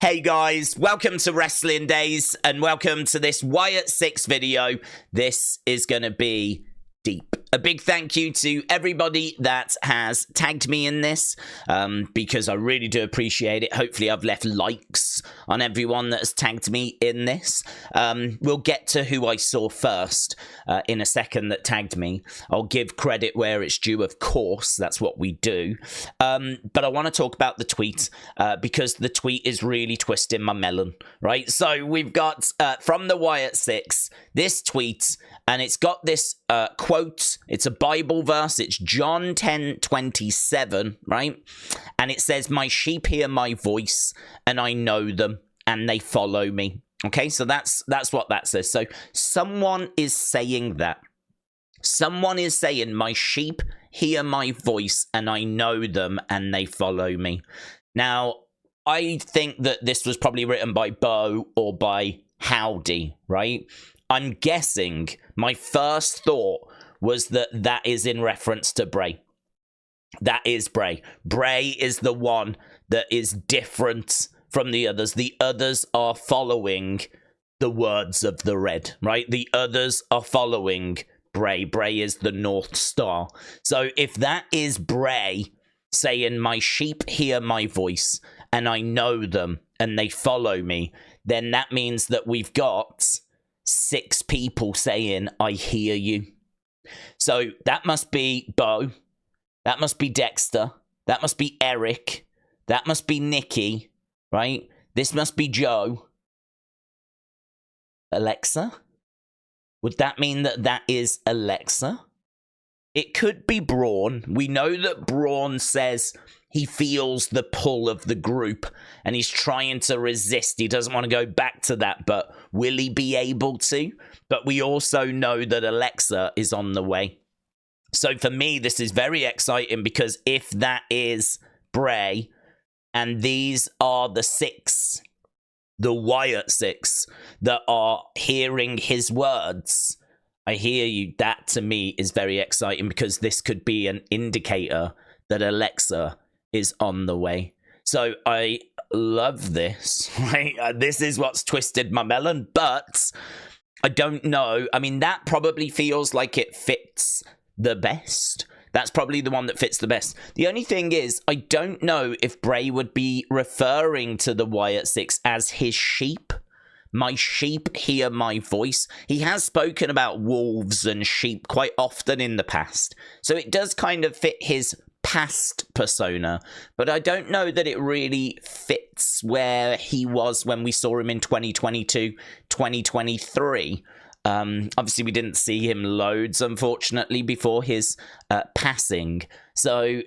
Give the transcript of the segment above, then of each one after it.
Hey guys, welcome to Wrestling Daze and welcome to this Wyatt 6 video. This is going to be deep. A big thank you to everybody that has tagged me in this because I really do appreciate it. Hopefully I've left likes on everyone that has tagged me in this. We'll get to who I saw first in a second that tagged me. I'll give credit where it's due, of course. That's what we do. But I want to talk about the tweet because the tweet is really twisting my melon, right? So we've got from the Wyatt 6, this tweet, and it's got this quote. It's a Bible verse. It's John 10:27, right? And it says, "My sheep hear my voice, and I know them, and they follow me." Okay, so that's what that says. So someone is saying that. Someone is saying, "My sheep hear my voice, and I know them, and they follow me." Now, I think that this was probably written by Bo or by Howdy, right? I'm guessing my first thought was that is in reference to Bray. That is Bray. Bray is the one that is different from the others. The others are following the words of the red, right? The others are following Bray. Bray is the North Star. So if that is Bray saying, "My sheep hear my voice, and I know them, and they follow me," then that means that we've got 6 people saying, "I hear you." So that must be Bo, that must be Dexter, that must be Eric, that must be Nikki, right? This must be Joe. Alexa? Would that mean that that is Alexa? It could be Braun. We know that Braun says he feels the pull of the group and he's trying to resist. He doesn't want to go back to that, but will he be able to? But we also know that Alexa is on the way. So for me, this is very exciting because if that is Bray and these are the 6, the Wyatt 6 that are hearing his words, "I hear you," that to me is very exciting because this could be an indicator that Alexa is on the way. So I love this, right? This is what's twisted my melon, but I don't know. I mean, that probably feels like it fits the best. That's probably the one that fits the best. The only thing is, I don't know if Bray would be referring to the Wyatt 6 as his sheep. "My sheep hear my voice." He has spoken about wolves and sheep quite often in the past. So it does kind of fit his past persona, but I don't know that it really fits where he was when we saw him in 2022, 2023. Obviously, we didn't see him loads, unfortunately, before his passing. So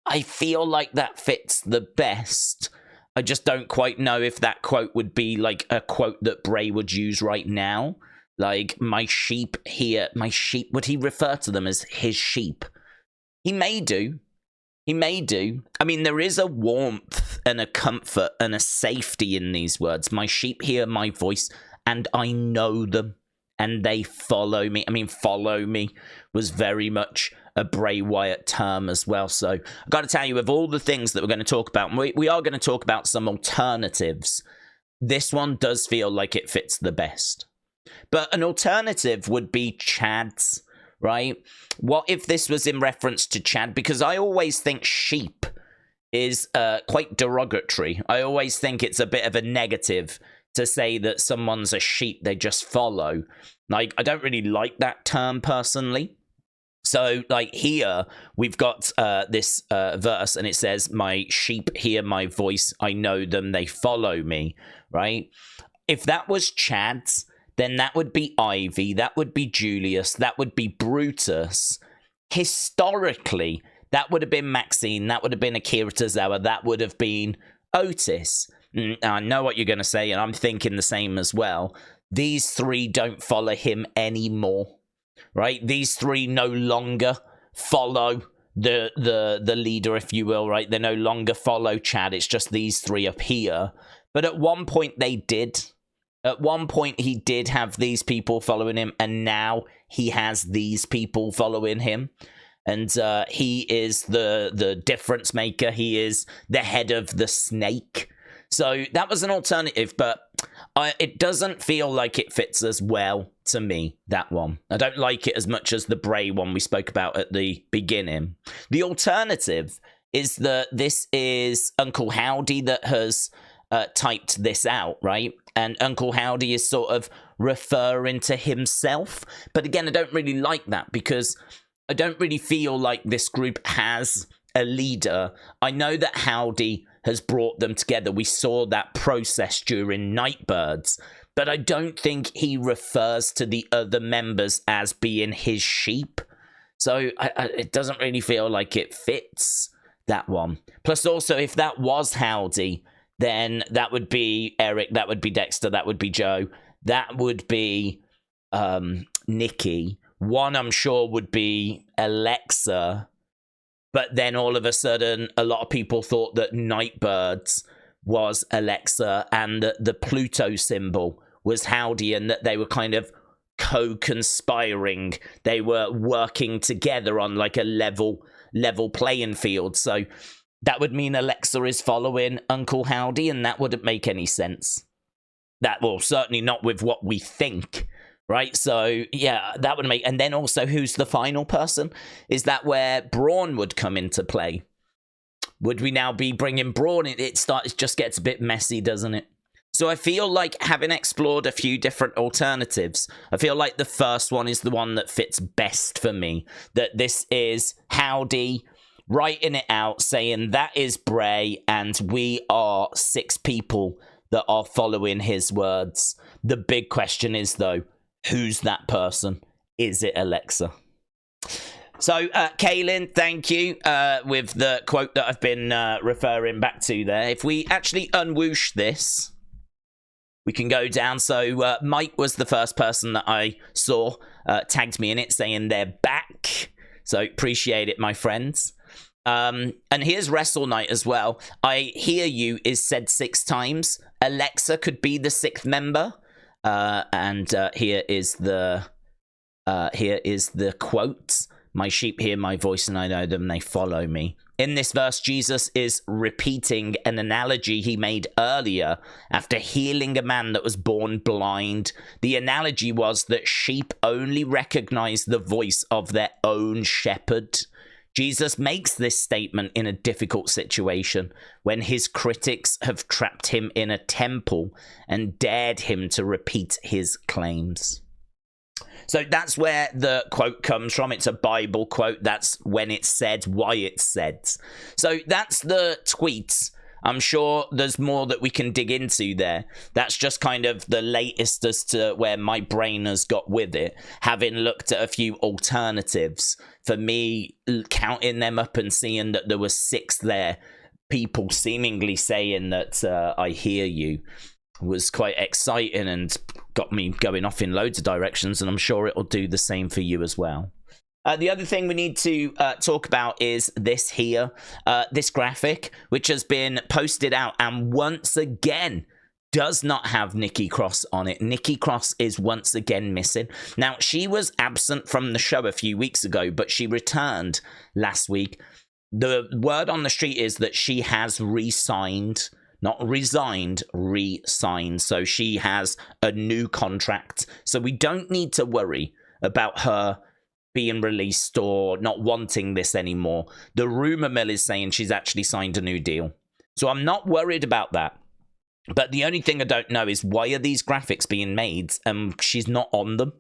I feel like that fits the best. I just don't quite know if that quote would be like a quote that Bray would use right now. Like, "My sheep hear my sheep." Would he refer to them as his sheep? He may do. He may do. I mean, there is a warmth and a comfort and a safety in these words. "My sheep hear my voice, and I know them, and they follow me." I mean, "follow me" was very much a Bray Wyatt term as well. So I've got to tell you, of all the things that we're going to talk about, we are going to talk about some alternatives. This one does feel like it fits the best. But an alternative would be Chad's, right? What if this was in reference to Chad? Because I always think sheep is quite derogatory. I always think it's a bit of a negative to say that someone's a sheep they just follow. Like, I don't really like that term personally. So, like, here we've got this verse, and it says, "My sheep hear my voice, I know them, they follow me," right? If that was Chad's, then that would be Ivy, that would be Julius, that would be Brutus. Historically, that would have been Maxine, that would have been Akira Tozawa, that would have been Otis. I know what you're going to say, and I'm thinking the same as well. These 3 don't follow him anymore, right? These 3 no longer follow the leader, if you will, right? They no longer follow Chad. It's just these 3 up here. But at one point they did. At one point, he did have these people following him, and now he has these people following him. And he is the difference maker. He is the head of the snake. So that was an alternative, but it doesn't feel like it fits as well to me, that one. I don't like it as much as the Bray one we spoke about at the beginning. The alternative is that this is Uncle Howdy that has typed this out, right? And Uncle Howdy is sort of referring to himself. But again, I don't really like that because I don't really feel like this group has a leader. I know that Howdy has brought them together. We saw that process during Nightbirds, but I don't think he refers to the other members as being his sheep. So it doesn't really feel like it fits, that one. Plus also, if that was Howdy, then that would be Eric, that would be Dexter, that would be Joe, that would be Nikki. One, I'm sure, would be Alexa. But then all of a sudden, a lot of people thought that Nightbirds was Alexa and that the Pluto symbol was Howdy and that they were kind of co-conspiring. They were working together on like a level playing field. So that would mean Alexa is following Uncle Howdy, and that wouldn't make any sense. That, well, certainly not with what we think. Right, so yeah, that would make... And then also, who's the final person? Is that where Braun would come into play? Would we now be bringing Braun in? It just gets a bit messy, doesn't it? So I feel like, having explored a few different alternatives, I feel like the first one is the one that fits best for me. That this is Howdy writing it out, saying that is Bray, and we are 6 people that are following his words. The big question is, though, who's that person? Is it Alexa? So, Kaylin, thank you with the quote that I've been referring back to there. If we actually unwhoosh this, we can go down. So, Mike was the first person that I saw tagged me in it, saying they're back. So, appreciate it, my friends. And here's Wrestle Night as well. I hear you is said 6 times. Alexa could be the 6th member. And here is the quote. My sheep hear my voice and I know them, they follow me. In this verse, Jesus is repeating an analogy he made earlier after healing a man that was born blind. The analogy was that sheep only recognize the voice of their own shepherd. Jesus makes this statement in a difficult situation when his critics have trapped him in a temple and dared him to repeat his claims. So that's where the quote comes from. It's a Bible quote. That's when it's said, Wyatt said. So that's the tweet. I'm sure there's more that we can dig into there. That's just kind of the latest as to where my brain has got with it, having looked at a few alternatives. For me, counting them up and seeing that there were 6 there, people seemingly saying that I hear you, was quite exciting and got me going off in loads of directions, and I'm sure it'll do the same for you as well. The other thing we need to talk about is this here, this graphic, which has been posted out and once again does not have Nikki Cross on it. Nikki Cross is once again missing. Now, she was absent from the show a few weeks ago, but she returned last week. The word on the street is that she has re-signed, not resigned, re-signed. So she has a new contract. So we don't need to worry about her being released or not wanting this anymore. The rumor mill is saying she's actually signed a new deal. So I'm not worried about that. But the only thing I don't know is, why are these graphics being made and she's not on them?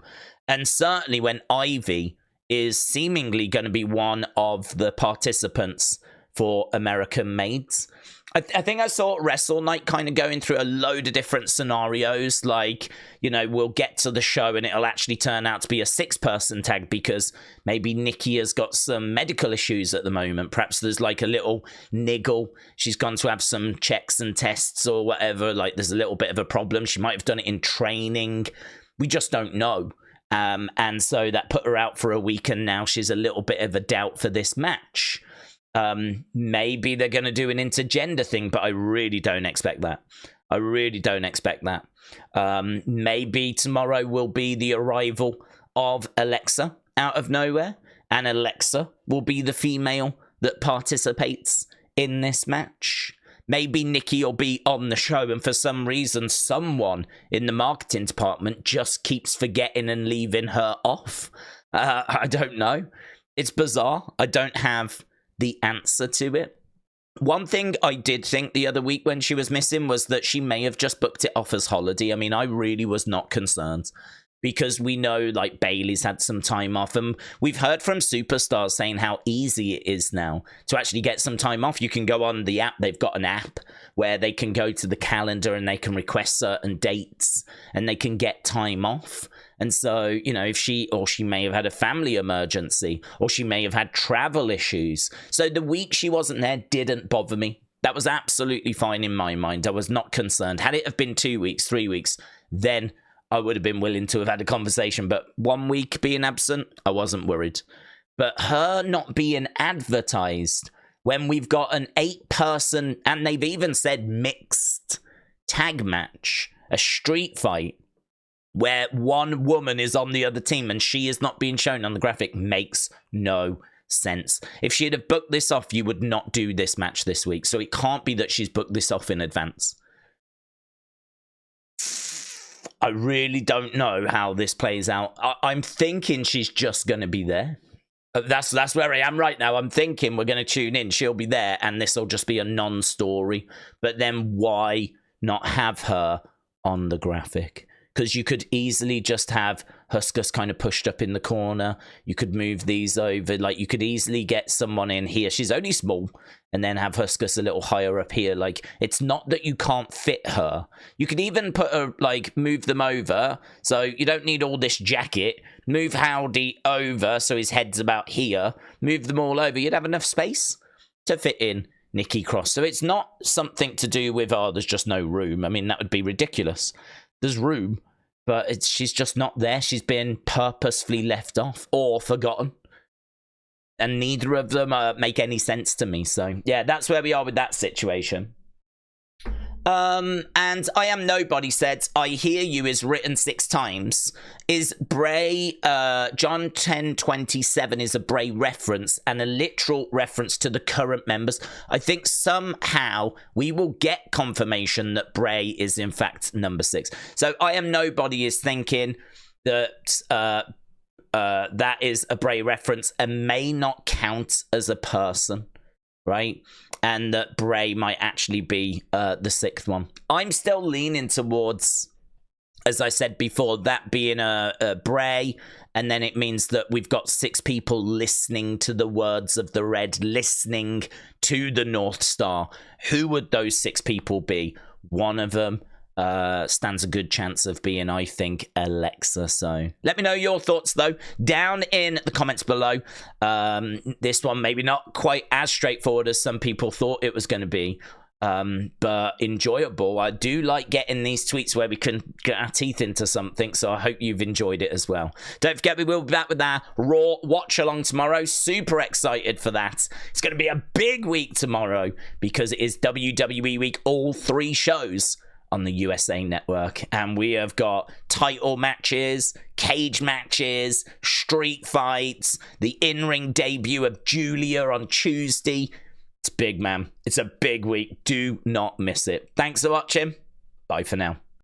And certainly when Ivy is seemingly going to be one of the participants for American Maids. I think I saw Wrestle Night kind of going through a load of different scenarios, like, you know, we'll get to the show and it'll actually turn out to be a 6-person tag because maybe Nikki has got some medical issues at the moment. Perhaps there's like a little niggle. She's gone to have some checks and tests or whatever. Like, there's a little bit of a problem. She might have done it in training. We just don't know. And so that put her out for a week, and now she's a little bit of a doubt for this match. Maybe they're going to do an intergender thing, but I really don't expect that. I really don't expect that. Maybe tomorrow will be the arrival of Alexa out of nowhere, and Alexa will be the female that participates in this match. Maybe Nikki will be on the show, and for some reason, someone in the marketing department just keeps forgetting and leaving her off. I don't know. It's bizarre. I don't have the answer to it. One thing I did think the other week when she was missing was that she may have just booked it off as holiday. I mean, I really was not concerned, because we know, like, Bayley's had some time off, and we've heard from superstars saying how easy it is now to actually get some time off. You can go on the app. They've got an app where they can go to the calendar and they can request certain dates and they can get time off. And so, you know, if she may have had a family emergency, or she may have had travel issues. So the week she wasn't there didn't bother me. That was absolutely fine in my mind. I was not concerned. Had it have been 2 weeks, 3 weeks, then I would have been willing to have had a conversation. But 1 week being absent, I wasn't worried. But her not being advertised when we've got an 8-person, and they've even said mixed tag match, a street fight, where one woman is on the other team and she is not being shown on the graphic, makes no sense. If she'd have booked this off, you would not do this match this week. So it can't be that she's booked this off in advance. I really don't know how this plays out. I'm thinking she's just going to be there. That's where I am right now. I'm thinking we're going to tune in, she'll be there, and this will just be a non-story. But then why not have her on the graphic? Because you could easily just have Huskus kind of pushed up in the corner. You could move these over. Like, you could easily get someone in here. She's only small. And then have Huskus a little higher up here. Like, it's not that you can't fit her. You could even put her, like, move them over. So you don't need all this jacket. Move Howdy over so his head's about here. Move them all over. You'd have enough space to fit in Nikki Cross. So it's not something to do with, oh, there's just no room. I mean, that would be ridiculous. There's room, but she's just not there. She's been purposefully left off or forgotten. And neither of them make any sense to me. So, yeah, that's where we are with that situation. And I Am Nobody said, I hear you is written 6 times. Is Bray, John 10:27 is a Bray reference and a literal reference to the current members. I think somehow we will get confirmation that Bray is in fact number 6. So I Am Nobody is thinking that that is a Bray reference and may not count as a person, right? And that Bray might actually be the 6th one. I'm still leaning towards, as I said before, that being a Bray, and then it means that we've got 6 people listening to the words of the Red, listening to the North Star. Who would those 6 people be? One of them stands a good chance of being, I think, Alexa. So let me know your thoughts, though, down in the comments below. This one maybe not quite as straightforward as some people thought it was going to be, but enjoyable. I do like getting these tweets where we can get our teeth into something, so I hope you've enjoyed it as well. Don't forget, we will be back with our Raw watch along tomorrow. Super excited for that. It's going to be a big week tomorrow because it is WWE week, all 3 shows on the USA Network, and we have got title matches, cage matches, street fights, the in-ring debut of Julia on Tuesday. It's big, man. It's a big week. Do not miss it. Thanks for watching. Bye for now.